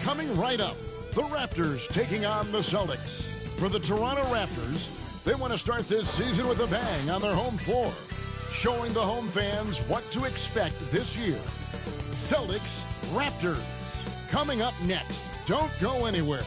Coming right up, the Raptors taking on the Celtics. For the Toronto Raptors, they want to start this season with a bang on their home floor, showing the home fans what to expect this year. Celtics Raptors. Coming up next. Don't go anywhere.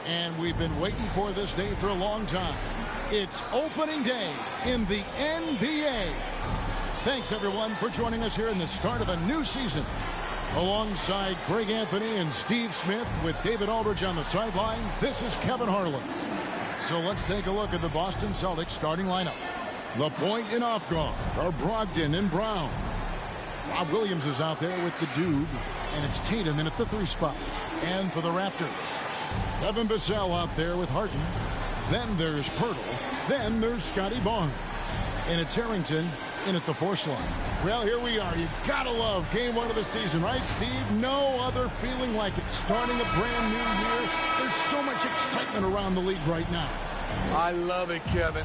And we've been waiting for this day for a long time. It's opening day in the NBA. Thanks, everyone, for joining us here in the start of a new season. Alongside Greg Anthony and Steve Smith with David Aldridge on the sideline, this is Kevin Harlan. So let's take a look at the Boston Celtics starting lineup. The point and off guard are Brogdon and Brown. Rob Williams is out there with the dude, and it's Tatum in at the 3 spot. And for the Raptors, Devin Vassell out there with Harden. Then there's Pirtle. Then there's Scotty Barnes. And it's Harrington in at the 4 slot. Well, here we are. You gotta love game 1 of the season, right, Steve? No other feeling like it. Starting a brand new year. There's so much excitement around the league right now. I love it, Kevin.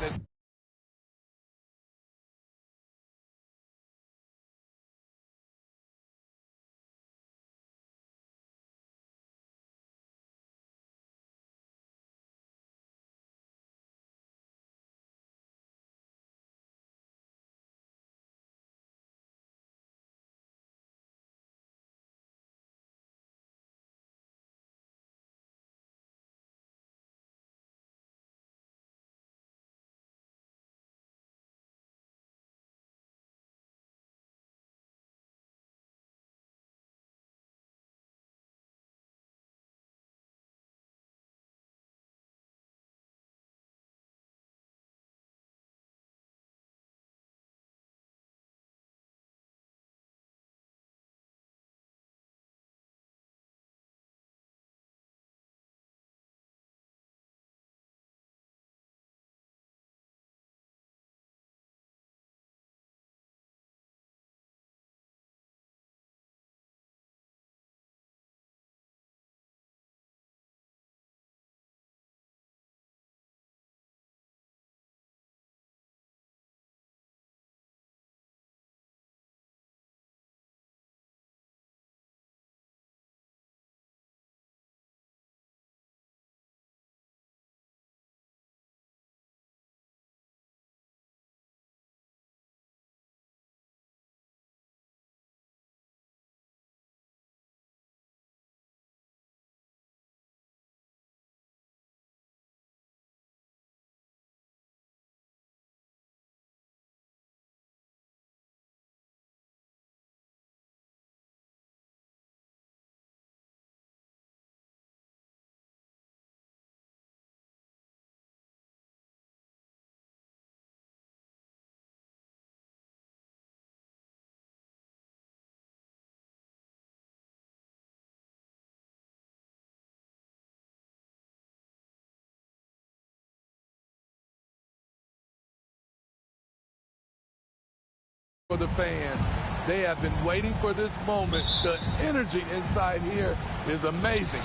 For the fans, they have been waiting for this moment. The energy inside here is amazing.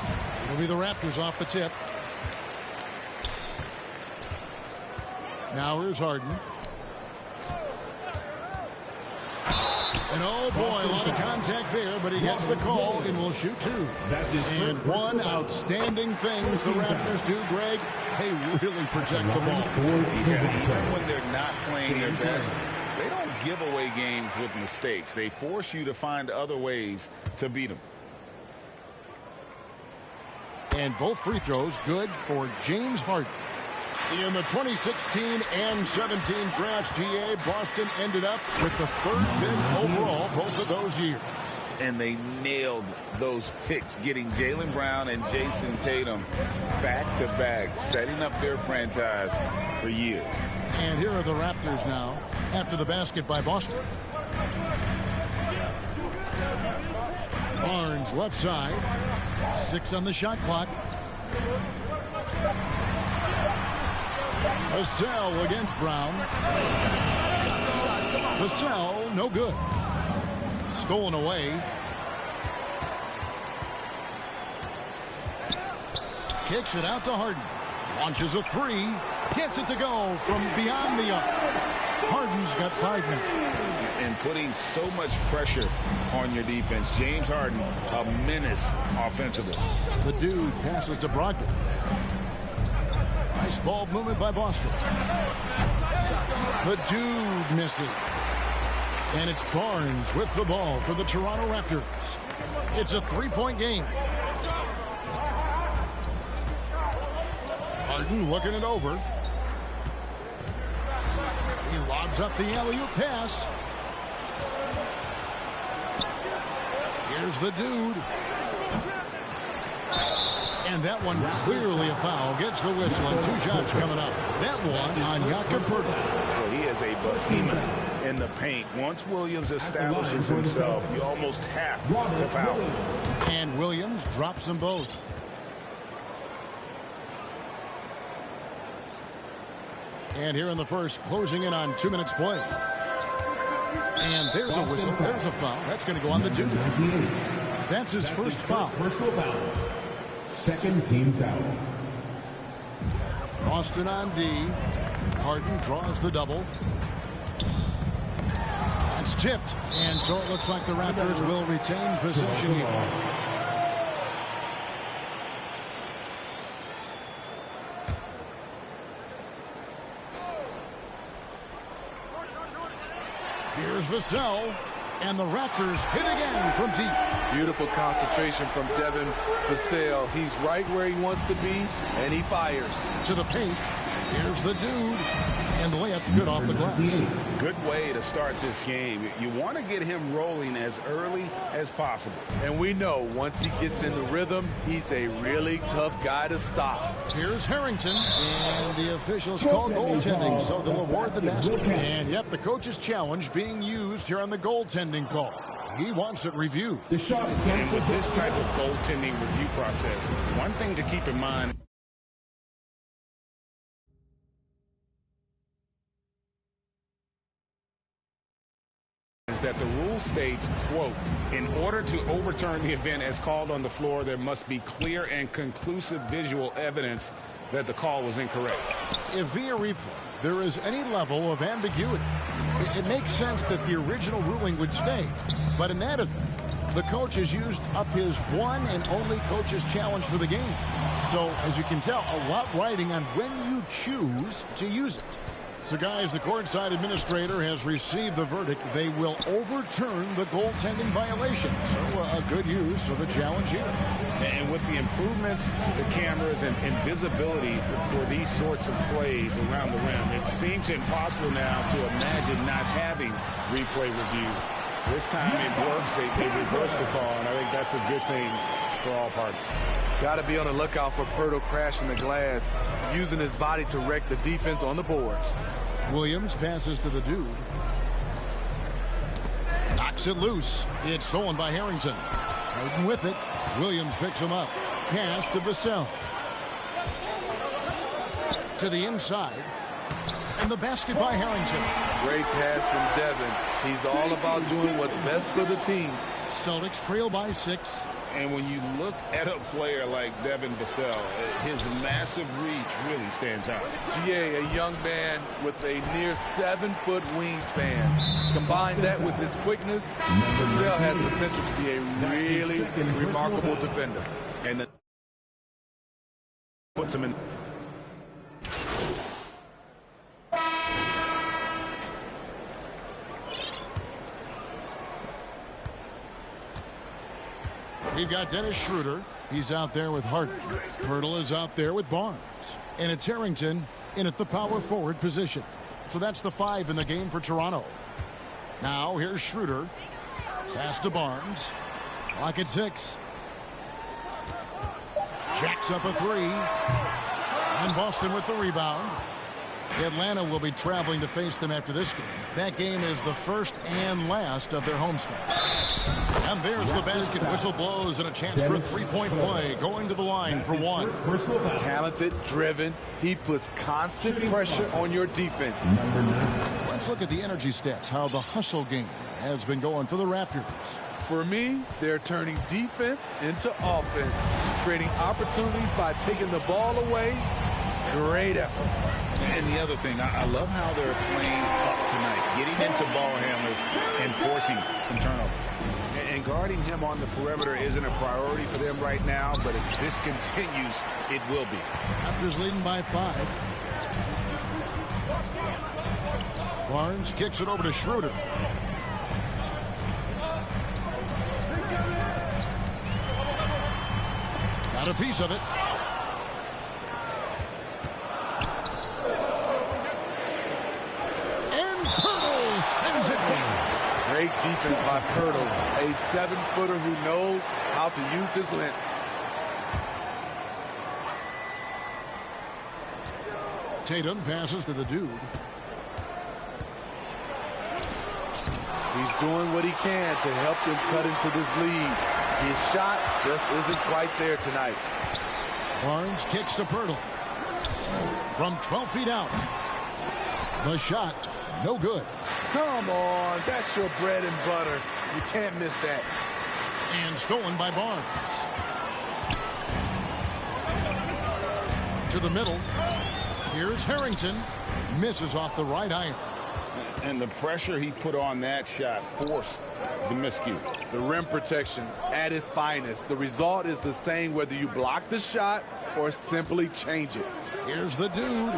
It'll be the Raptors off the tip. Now here's Harden. And oh boy, a lot of contact there, but he gets the call and will shoot 2. And one outstanding things the Raptors do, Greg, they really project the ball. Even when they're not playing their best, they don't give away games with mistakes. They force you to find other ways to beat them. And both free throws good for James Harden. In the 2016 and 17 drafts, GA, Boston ended up with the 3rd pick overall both of those years. And they nailed those picks, getting Jaylen Brown and Jason Tatum back-to-back, setting up their franchise for years. And here are the Raptors now after the basket by Boston. Barnes left side. 6 on the shot clock. Vassell against Brown. Vassell, no good. Stolen away. Kicks it out to Harden. Launches a three. Gets it to go from beyond the arc. Harden's got 5 now. And putting so much pressure on your defense. James Harden, a menace offensively. The dude passes to Brogdon. Nice ball movement by Boston. The dude misses. And it's Barnes with the ball for the Toronto Raptors. It's a 3-point game. Harden looking it over. He lobs up the alley-oop pass. Here's the dude. And that one clearly a foul. Gets the whistle and 2 shots coming up. That one on Jakob Poeltl. Well, he is a behemoth in the paint. Once Williams establishes himself, you almost have to foul him. And Williams drops them both. And here in the first, closing in on 2 minutes play. And there's a whistle. There's a foul. That's going to go on the dude. That's his first foul. Personal foul. Second team foul. Boston on D. Harden draws the double. It's tipped. And so it looks like the Raptors will retain possession here. Here's Vassell, and the Raptors hit again from deep. Beautiful concentration from Devin Vassell. He's right where he wants to be, and he fires. To the paint. Here's the dude, and the layup's good off the glass. Good way to start this game. You want to get him rolling as early as possible. And we know once he gets in the rhythm, he's a really tough guy to stop. Here's Harrington, and the officials call goaltending, so they'll award the basket. And yep, the coach's challenge being used here on the goaltending call. He wants it reviewed. And with this type of goaltending review process, one thing to keep in mind is that the rule states, quote, in order to overturn the event as called on the floor, there must be clear and conclusive visual evidence that the call was incorrect. If via replay there is any level of ambiguity, it makes sense that the original ruling would stay. But in that event, the coach has used up his one and only coach's challenge for the game. So, as you can tell, a lot riding on when you choose to use it. So, guys, the courtside administrator has received the verdict. They will overturn the goaltending violation. So, a good use of the challenge here. And with the improvements to cameras and visibility for these sorts of plays around the rim, it seems impossible now to imagine not having replay review. This time it works. They reverse the call, and I think that's a good thing for all parties. Got to be on the lookout for Poeltl crashing the glass, using his body to wreck the defense on the boards. Williams passes to the dude. Knocks it loose. It's stolen by Harrington. Harden with it. Williams picks him up. Pass to Vassell. To the inside. And the basket by Harrington. Great pass from Devin. He's all about doing what's best for the team. Celtics trail by 6. And when you look at a player like Devin Vassell, his massive reach really stands out. GA, a young man with a near 7-foot wingspan. Combine that with his quickness, Vassell has potential to be a really remarkable defender. And that puts him in. We've got Dennis Schroeder. He's out there with Harden. Poeltl is out there with Barnes. And it's Harrington in at the power forward position. So that's the 5 in the game for Toronto. Now here's Schroeder. Pass to Barnes. Clock at 6. Jacks up a 3. And Boston with the rebound. Atlanta will be traveling to face them after this game. That game is the first and last of their homestand. And there's the basket. Whistle blows and a chance for a 3-point play. Going to the line for 1. Talented, driven. He puts constant pressure on your defense. Let's look at the energy stats, how the hustle game has been going for the Raptors. For me, they're turning defense into offense, creating opportunities by taking the ball away. Great effort. And the other thing, I love how they're playing up tonight, getting into ball handlers and forcing some turnovers. And guarding him on the perimeter isn't a priority for them right now, but if this continues, it will be. Raptors leading by 5. Barnes kicks it over to Schroeder. Got a piece of it. And Pirtle sends it down. Great defense by Pirtle, a 7-footer who knows how to use his length. Tatum passes to the dude. He's doing what he can to help them cut into this lead. His shot just isn't quite there tonight. Barnes kicks to Pirtle. From 12 feet out. The shot, no good. Come on, that's your bread and butter. You can't miss that. And stolen by Barnes. To the middle. Here's Harrington. Misses off the right iron. And the pressure he put on that shot forced the miscue. The rim protection at its finest. The result is the same whether you block the shot or simply change it. Here's the dude.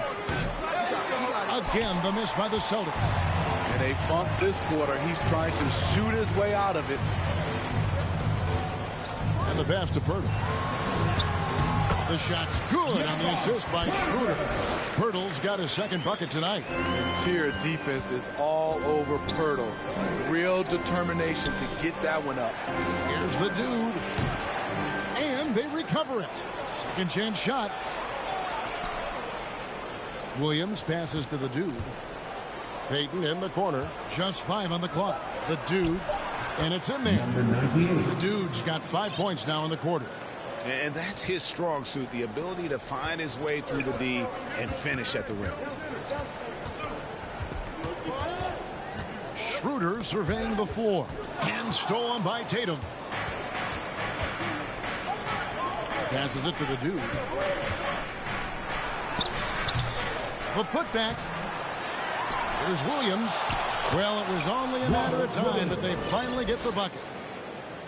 Again, the miss by the Celtics. And they funk this quarter. He's trying to shoot his way out of it. And the pass to Pirtle. The shot's good on the assist by Schroeder. Pirtle's got his second bucket tonight. Interior defense is all over Pirtle. Real determination to get that one up. Here's the dude. And they recover it. Second chance shot. Williams passes to the dude. Payton in the corner. Just 5 on the clock. The dude. And it's in there. The dude's got 5 points now in the quarter. And that's his strong suit, the ability to find his way through the D and finish at the rim. Schroeder surveying the floor. And stolen by Tatum. Passes it to the dude. The putback. Here's Williams. Well, it was only a matter of time that they finally get the bucket.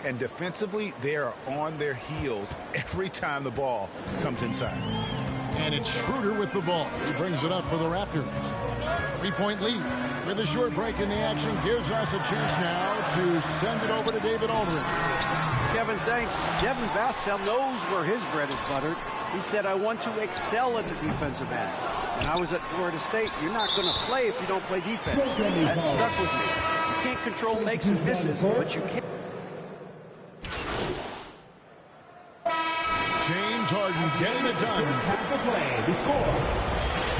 And defensively, they are on their heels every time the ball comes inside. And it's Schroeder with the ball. He brings it up for the Raptors. 3-point lead. With a short break in the action, gives us a chance now to send it over to David Aldridge. Kevin, thanks. Devin Vassell knows where his bread is buttered. He said, I want to excel at the defensive end. When I was at Florida State, you're not going to play if you don't play defense. That stuck with me. You can't control makes and misses, but you can. James Harden getting it done. Half the play, the score.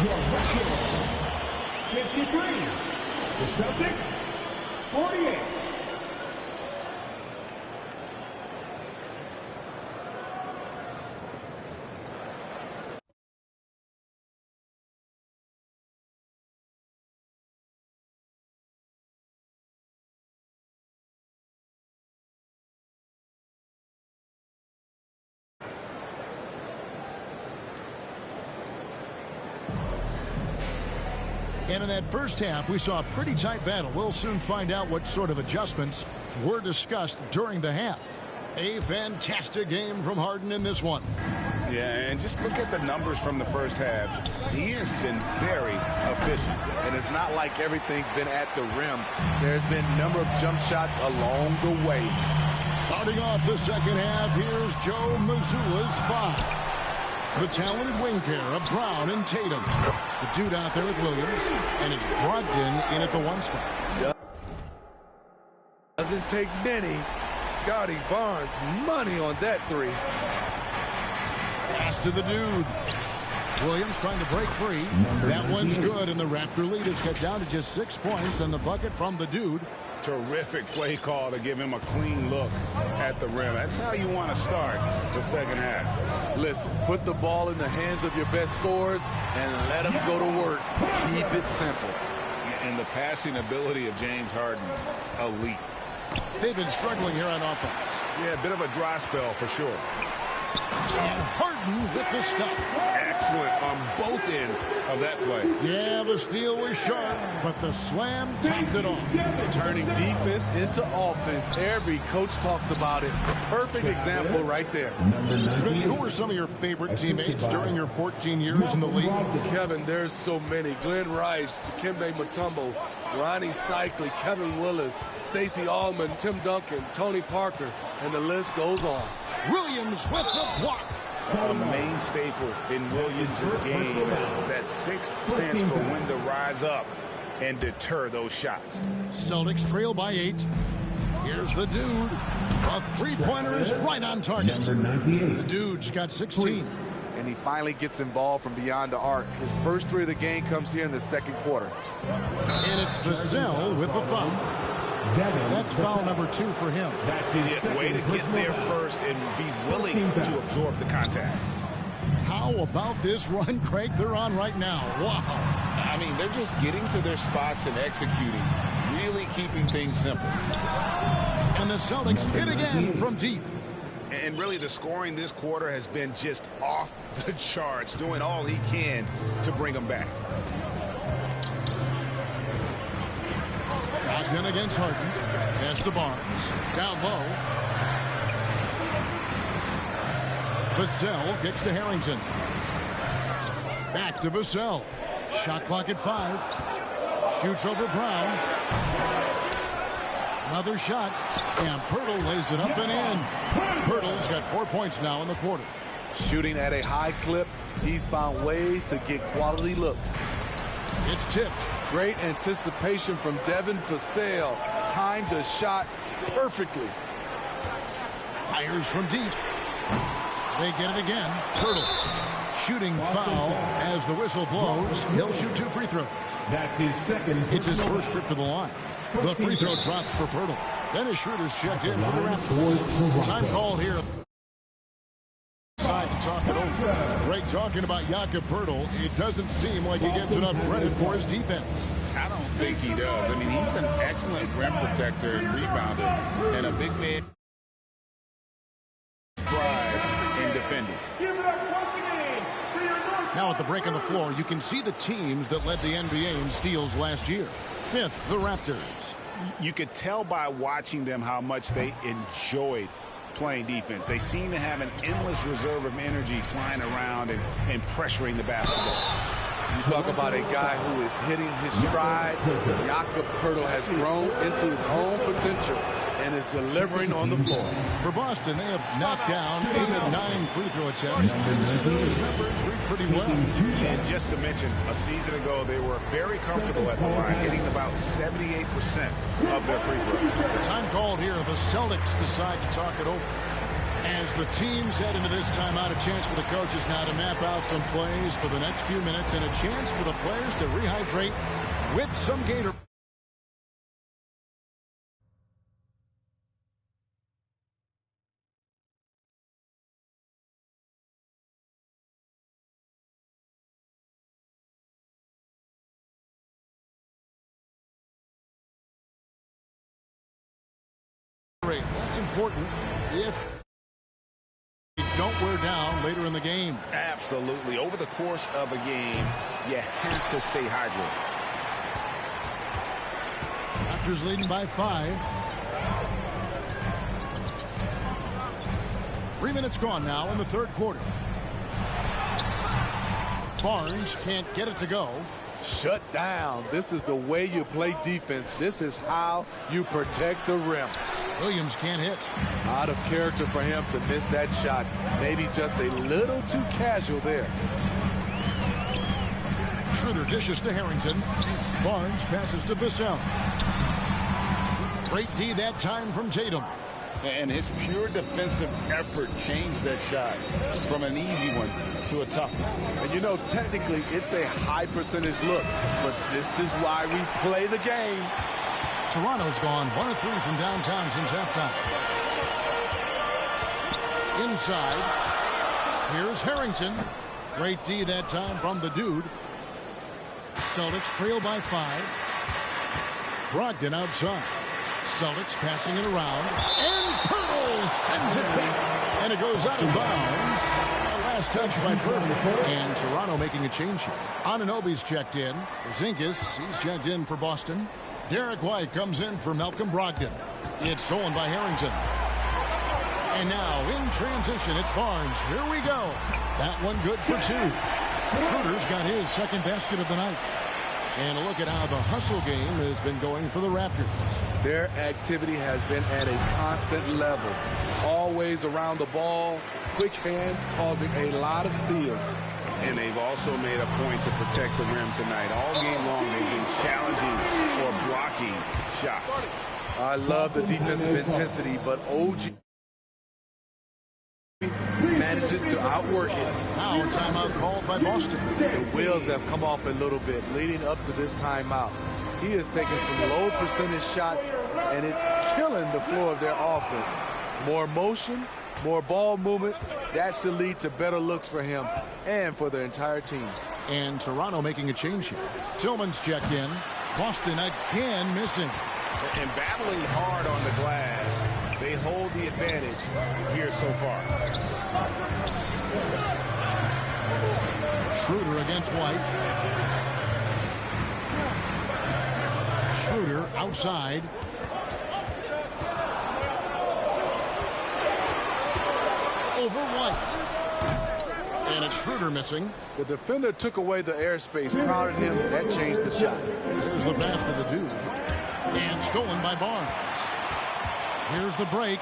Your record, 53. The Celtics, 48. And in that first half, we saw a pretty tight battle. We'll soon find out what sort of adjustments were discussed during the half. A fantastic game from Harden in this one. Yeah, and just look at the numbers from the first half. He has been very efficient. And it's not like everything's been at the rim. There's been a number of jump shots along the way. Starting off the second half, here's Joe Mazzulla's 5. The talented wing pair of Brown and Tatum. The dude out there with Williams, and it's Brogdon in at the 1 spot. Doesn't take many. Scotty Barnes, money on that 3. Pass to the dude. Williams trying to break free. That one's good, and the Raptor lead is cut down to just 6 points, and the bucket from the dude. Terrific play call to give him a clean look at the rim. That's how you want to start the second half. Listen, put the ball in the hands of your best scorers and let them go to work. Keep it simple. And the passing ability of James Harden, elite. They've been struggling here on offense. Yeah, a bit of a dry spell for sure. And Harden with the stuff. Excellent on both ends of that play. Yeah, the steal was sharp, but the slam topped it off. Turning defense into offense. Every coach talks about it. Perfect example right there. Smitty, who were some of your favorite teammates during your 14 years in the league? Kevin, there's so many. Glenn Rice, Dikembe Mutombo, Ronnie Cycli, Kevin Willis, Stacey Allman, Tim Duncan, Tony Parker, and the list goes on. Williams with the block. A main staple in Williams' game, that sixth sense for when to rise up and deter those shots. Celtics trail by 8. Here's the dude. A three-pointer is right on target. The dude's got 16. And he finally gets involved from beyond the arc. His first 3 of the game comes here in the second quarter. And it's Vassell with the foul. That's foul number 2 for him. Yeah, way to get there first and be willing to absorb the contact. How about this run, Craig, they're on right now? Wow. I mean, they're just getting to their spots and executing, really keeping things simple. And the Celtics hit again from deep. And really, the scoring this quarter has been just off the charts, doing all he can to bring them back. Ogden against Harden. Pass to Barnes. Down low. Vassell gets to Harrington. Back to Vassell. Shot clock at 5. Shoots over Brown. Another shot. And Pirtle lays it up and in. Pirtle's got 4 points now in the quarter. Shooting at a high clip, he's found ways to get quality looks. It's tipped. Great anticipation from Devin Vassell. Timed the shot perfectly. Fires from deep. They get it again. Pirtle. Shooting foul as the whistle blows. He'll shoot 2 free throws. That's his second. It's his first trip to the line. The free throw drops for Pirtle. Dennis Schroeder's checked in for the Raptors. Time called here. Side to talk it over. Greg talking about Jakob Pirtle. It doesn't seem like he gets enough credit for his defense. I don't think he does. I mean, he's an excellent rim protector and rebounder, and a big man pride in defending. Give it up once again for your North. Now at the break on the floor, you can see the teams that led the NBA in steals last year. 5th, the Raptors. You could tell by watching them how much they enjoyed playing defense. They seem to have an endless reserve of energy flying around and pressuring the basketball. You talk about a guy who is hitting his stride. Jakob Pirtle has grown into his own potential and is delivering on the floor. For Boston, they have knocked down 8 of 9 free throw attempts. And some of those numbers read pretty well. And just to mention, a season ago, they were very comfortable at the line, hitting about 78% of their free throws. The time called here, the Celtics decide to talk it over. As the teams head into this timeout, a chance for the coaches now to map out some plays for the next few minutes and a chance for the players to rehydrate with some Gator. That's important if you don't wear down later in the game. Absolutely. Over the course of a game, you have to stay hydrated. Raptors leading by 5. 3 minutes gone now in the third quarter. Barnes can't get it to go. Shut down. This is the way you play defense. This is how you protect the rim. Williams can't hit. Out of character for him to miss that shot. Maybe just a little too casual there. Schroeder dishes to Harrington. Barnes passes to Vassell. Great D that time from Tatum. And his pure defensive effort changed that shot from an easy one to a tough one. And you know, technically, it's a high percentage look, but this is why we play the game. Toronto's gone 1 of 3 from downtown since halftime. Inside. Here's Harrington. Great D that time from the dude. Celtics trail by 5. Brogdon outside. Celtics passing it around. And Pirtle sends it back. And it goes out of bounds. Last touch by Pirtle. And Toronto making a change here. Anunoby's checked in. Porzingis, he's checked in for Boston. Derek White comes in for Malcolm Brogdon. It's stolen by Harrington. And now in transition, it's Barnes. Here we go. That one good for two. Schroeder's got his second basket of the night. And a look at how the hustle game has been going for the Raptors. Their activity has been at a constant level. Always around the ball, quick hands causing a lot of steals. And they've also made a point to protect the rim tonight. All game long, they've been challenging for blocking shots. I love the defensive intensity, but OG manages to outwork it. Now a timeout called by Boston. The wheels have come off a little bit leading up to this timeout. He is taking some low percentage shots, and it's killing the flow of their offense. More motion, more ball movement, that should lead to better looks for him and for their entire team. And Toronto making a change here. Tillman's checked in. Boston again missing. And battling hard on the glass. They hold the advantage here so far. Schroeder against White. Schroeder outside. Over White. And it's Schroeder missing. The defender took away the airspace, crowded him. That changed the shot. Here's the pass to the dude. And stolen by Barnes. Here's the break.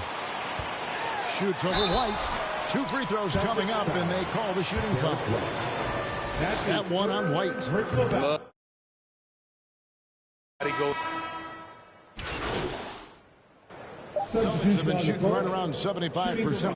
Shoots over White. 2 free throws coming up, and they call the shooting foul. That one on White. Celtics have been shooting right around 75%.